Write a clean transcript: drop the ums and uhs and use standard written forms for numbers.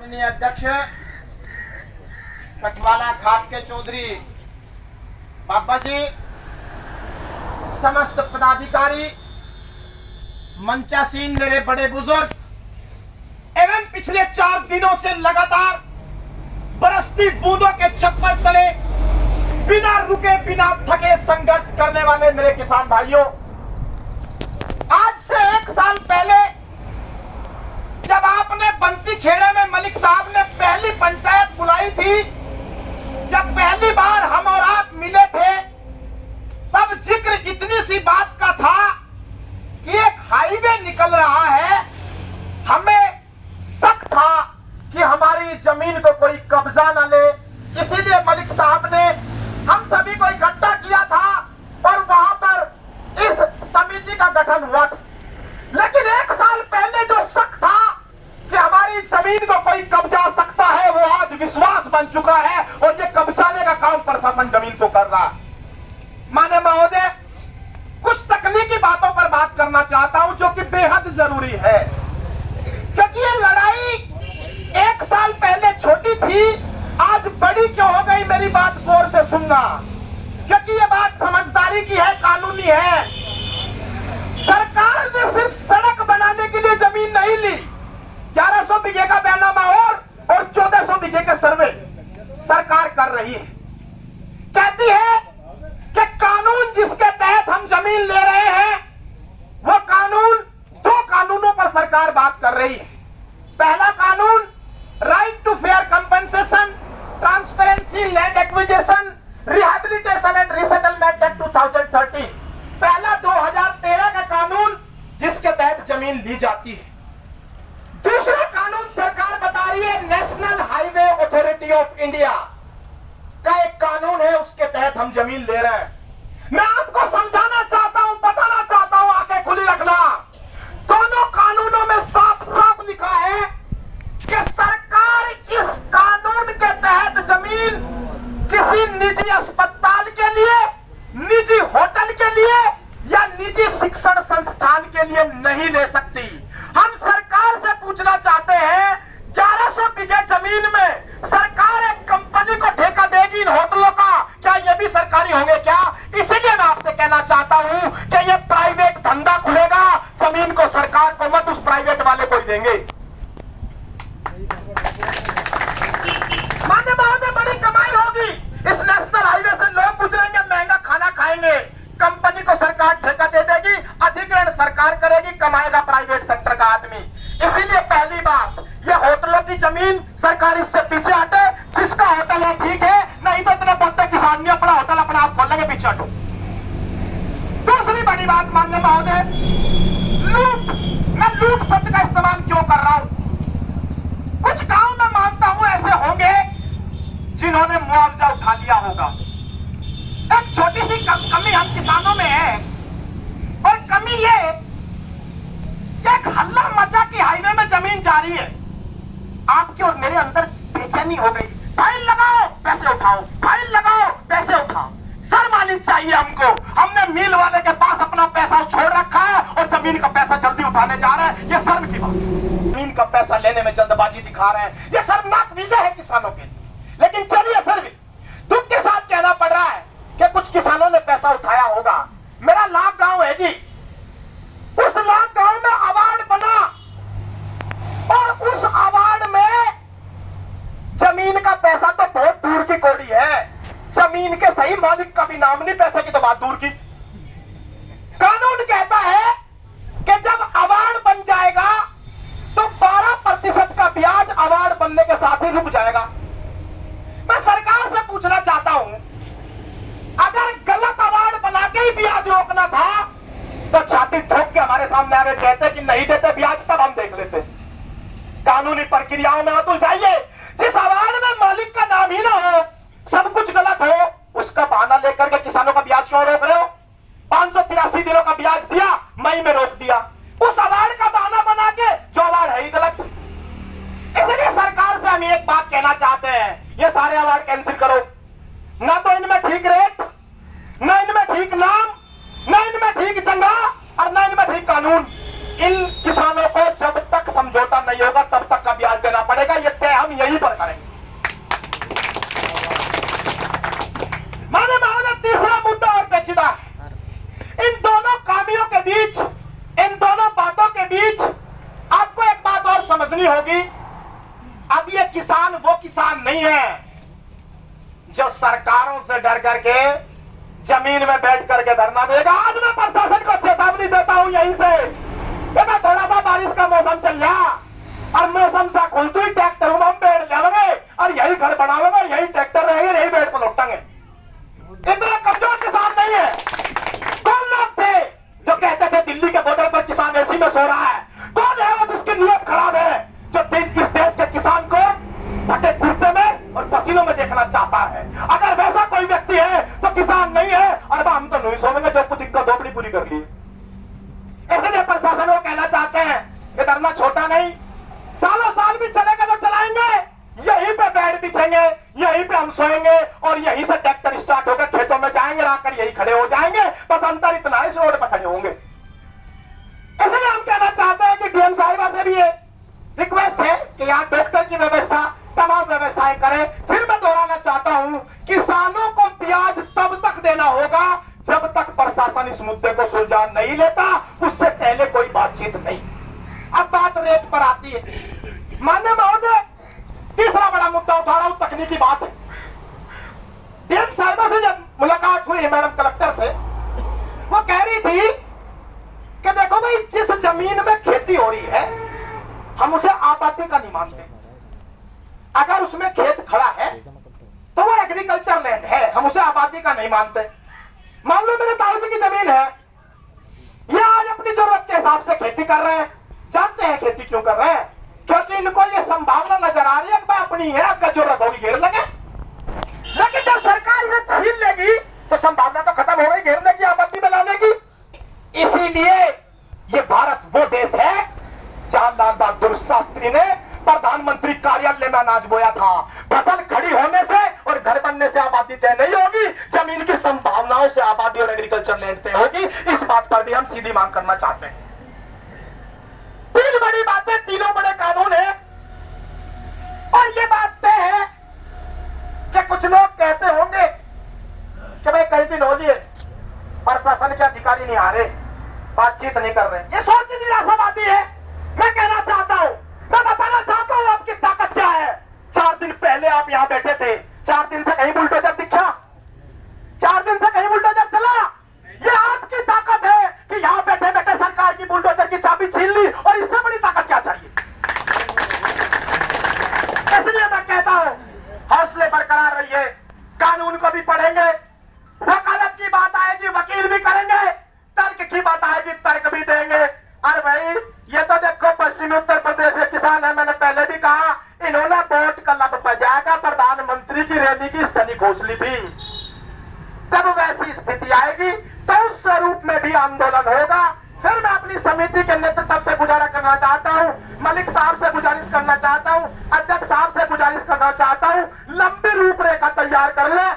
माननीय अध्यक्ष कठवाला खाप के चौधरी बाबा जी, समस्त पदाधिकारी, मंचासीन मेरे बड़े बुजुर्ग एवं पिछले 4 दिनों से लगातार बरसती बूंदों के छप्पर तले बिना रुके बिना थके संघर्ष करने वाले मेरे किसान भाइयों, आज से 1 साल पहले जब आपने बंती खेड़े में मलिक साहब ने पहली पंचायत बुलाई थी, जब पहली बार हम और आप मिले थे, तब जिक्र इतनी सी बात का था कि एक हाईवे निकल रहा है। हमें शक था कि हमारी जमीन को कोई कब्जा न ले, इसीलिए मलिक साहब ने हम सभी को इकट्ठा किया था और वहां पर इस समिति का गठन हुआ था। लेकिन 1 साल पहले जो शक था कि हमारी जमीन को कोई कब्जा सकता है, वो आज विश्वास बन चुका है और ये कब्जाने का काम प्रशासन जमीन को कर रहा है। माननीय महोदय, कुछ तकनीकी बातों पर बात करना चाहता हूं जो कि बेहद जरूरी है, क्योंकि ये लड़ाई 1 साल पहले छोटी थी, आज बड़ी क्यों हो गई। मेरी बात गौर से सुनना, क्योंकि ये बात समझदारी की है, कानूनी है। सरकार ने सिर्फ सड़क बनाने के लिए जमीन नहीं ली, 1100 बीघे का बैनामा और 1400 बीघे के सर्वे सरकार कर रही है। कहती है कि कानून जिसके तहत हम जमीन ले रहे हैं, वो कानून 2 कानूनों पर सरकार बात कर रही है। पहला कानून right to fair compensation, transparency, land acquisition, rehabilitation and resettlement act 2013, पहला 2013 का कानून जिसके तहत जमीन ली जाती है। दूसरा कानून सरकार बता रही है national highway authority of India का एक कानून है, उसके तहत हम जमीन ले रहे हैं। मैं आपको समझाना चाहता हूं, बताना चाहता हूं, आंखें खुली रखना। दोनों कानूनों में साफ साफ लिखा है कि सरकार इस कानून के तहत जमीन किसी निजी अस्पताल के लिए, निजी होटल के लिए या निजी शिक्षण संस्थान के लिए नहीं ले सकती। हम सरकार से पूछना चाहते हैं, 1100 बीघे जमीन में सरकार एक कंपनी को ठेका देगी इन होटलों का, क्या ये भी सरकारी होंगे क्या? इसीलिए मैं आपसे कहना चाहता हूं कि ये प्राइवेट धंधा खुलेगा, जमीन को सरकार को मत, उस प्राइवेट वाले को ही देंगे। माननीय महोदय, बड़ी कमाई होगी इस नेशनल हाईवे से, लोग गुजरेंगे, महंगा खाना खाएंगे, कंपनी को सरकार ठेका दे देगी, अधिग्रहण सरकार करेगी, कमाएगा प्राइवेट सेक्टर का आदमी। इसीलिए पहली बात, ये होटलों की जमीन सरकार इससे पीछे हटे, जिसका होटल है ठीक है, नहीं तो इतने बोलते किसान नहीं अपना होटल अपना आप खोल लेंगे, पीछे हटो। दूसरी बड़ी बात माननीय महोदय, लूट। मैं लूट शब्द का इस्तेमाल क्यों कर रहा हूं? कुछ गांव में मानता हूं ऐसे होंगे जिन्होंने मुआवजा उठा लिया होगा। एक छोटी सी कमी हम किसानों में है, और कमी ये एक हल्ला मचा कि हाईवे में जमीन जा रही है, आपकी और मेरे अंदर बेचैनी हो गई। फाइल लगाओ पैसे उठाओ, फाइल लगाओ पैसे उठाओ। शर्म आनी चाहिए हमको। हमने मिल वाले के पास अपना पैसा छोड़ रखा है और जमीन का पैसा जल्दी उठाने जा रहे हैं, ये शर्म की बात। जमीन का पैसा लेने में जल्दबाजी दिखा रहे हैं, ये शर्मनाक विजय है किसानों के लिए। लेकिन चलिए, फिर भी दुख के साथ कहना पड़ रहा है कि कुछ किसानों ने पैसा उठाया होगा। मेरा लाख गांव है जी, उस लाख गांव में अवार्ड बना और उस अवार्ड में जमीन का पैसा तो बहुत दूर की कौड़ी है, जमीन के सही मालिक का भी नाम नहीं, पैसे की तो बात दूर की। कानून कहता है कि जब अवार्ड बन जाएगा तो 12% का ब्याज अवार्ड बनने के साथ ही रुक जाएगा। मैं सरकार से पूछना चाहता हूं, अगर गलत अवार्ड बना के ही ब्याज रोकना था तो छाती ठोक के हमारे सामने आगे कहते कि नहीं देते ब्याज, तब हम देख लेते। कानूनी प्रक्रियाओं में मत उलझाइए। जिस अवार्ड में मालिक का नाम ही ना हो, सब कुछ गलत हो, उसका बहाना लेकर के किसानों का ब्याज क्यों रोक रहे हो? 583 दिनों का ब्याज दिया, मई में रोक दिया, उस अवार्ड का बहाना बना के जो अवार्ड है ही गलत। इसलिए सरकार से हम एक बात कहना चाहते हैं, ये सारे अवार्ड कैंसिल करो। ना तो इनमें ठीक रेट, ना इनमें ठीक नाम, ना इनमें ठीक जगह और ना इनमें ठीक कानून। इन किसानों को जब तक समझौता नहीं होगा तब तक का ब्याज देना पड़ेगा। ये तय अब ये किसान वो किसान नहीं है जो सरकारों से डर करके जमीन में बैठ करके धरना देगा। आज मैं प्रशासन को चेतावनी देता हूं यहीं से, बेटा थोड़ा सा बारिश का मौसम चल रहा और मौसम सा खुलते ही ट्रैक्टर हम पेड़ जाओगे और यही घर बनाओगे और यही ट्रैक्टर रहेंगे, यही पेड़ पर लौटेंगे। इतना कमजोर किसान नहीं है। कौन लोग थे जो कहते थे दिल्ली के बॉर्डर पर किसान एसी में सो रहा है? कौन है वो जिसकी नियत खराब है, जो इस देश के किसान को फटे कुर्ते में और पसीनों में देखना चाहता है? अगर वैसा कोई व्यक्ति है तो किसान नहीं है। और हम तो नहीं सोवेंगे जो कुछ दिक्कत दोपड़ी पूरी कर ली। इसलिए प्रशासन को कहना चाहते हैं कि धरना छोटा नहीं, सालों साल भी चलेगा तो चलाएंगे, यहीं पे बेड बिछेंगे, यहीं पे हम सोएंगे और यहीं से ट्रैक्टर स्टार्ट होकर खेतों में जाएंगे, आकर यहीं खड़े हो जाएंगे। बस अंतर इतना है, इस रोड पर खड़े होंगे। इसलिए हम कहना चाहते हैं कि डीएम साहिबा से भी ये रिक्वेस्ट है कि यहाँ डॉक्टर की व्यवस्था, तमाम व्यवस्थाएं करें। फिर मैं दोहराना चाहता हूं, किसानों को ब्याज तब तक देना होगा जब तक प्रशासन इस मुद्दे को सुलझा नहीं लेता, उससे पहले कोई बातचीत नहीं। अब बात रेट पर आती है। माननीय महोदय, तीसरा बड़ा मुद्दा उठा रहा हूं, तकनीकी बात है। डीएम साहिबा से जब मुलाकात हुई है मैडम कलेक्टर से, वो कह रही थी कि देखो भाई, जिस जमीन में खेती हो रही है हम उसे आबादी का नहीं मानते। अगर उसमें खेत खड़ा है तो वो एग्रीकल्चर लैंड है, हम उसे आबादी का नहीं मानते। मान लो मेरे ताऊ जी की जमीन है, ये आज अपनी जरूरत के हिसाब से खेती कर रहे हैं। जानते हैं खेती क्यों कर रहे हैं? क्योंकि इनको ये संभावना नजर आ रही है कि अपनी है, आपका जरूरत होगी घेर लगे। लेकिन जब सरकार इसे छीन लेगी तो संभावना तो खत्म हो गई घेरने की, आबादी बनाने की। इसीलिए ये भारत वो देश है जहां लाल बहादुर शास्त्री ने प्रधानमंत्री कार्यालय में अनाज बोया था। फसल खड़ी होने से और घर बनने से आबादी तय नहीं होगी, जमीन की संभावनाओं से आबादी और एग्रीकल्चर लैंड तय होगी। इस बात पर भी हम सीधी मांग करना चाहते हैं। तीन बड़ी बातें, तीनों बड़े कानून है। और ये बात तय है कि कुछ लोग कहते होंगे कि भाई कई दिन हो लिए प्रशासन के अधिकारी नहीं आ रहे, बातचीत नहीं कर रहे। ये सोच निराशावादी है। मैं कहना चाहता हूं, मैं बताना चाहता हूं आपकी ताकत क्या है। 4 दिन पहले आप यहां बैठे थे, 4 दिन से कहीं बुलडोजर दिखा? 4 दिन से कहीं बुलडोजर चला? ये आपकी ताकत है कि यहां बैठे बैठे सरकार की बुलडोजर की चाबी छीन ली, और इससे बड़ी ताकत क्या चाहिए? इसलिए मैं कहता हूं, हौसले बरकरार रहिए, कानून को भी पढ़ेंगे, वकालत की बात आएगी वकील भी करेंगे, तर्क की बात आएगी तर्क भी देंगे। अरे भाई, ये तो देखो पश्चिमी उत्तर प्रदेश के किसान है, मैंने पहले भी कहा, इन्होंने वोट क्लब पर जाकर प्रधानमंत्री की रैली की स्थली घोषणी थी। तब वैसी स्थिति आएगी तो उस स्वरूप में भी आंदोलन होगा। फिर मैं अपनी समिति के नेतृत्व से गुजारा करना चाहता हूं, मलिक साहब से गुजारिश करना चाहता हूं, अध्यक्ष साहब से गुजारिश करना चाहता हूं, लंबी रूपरेखा तैयार कर ले।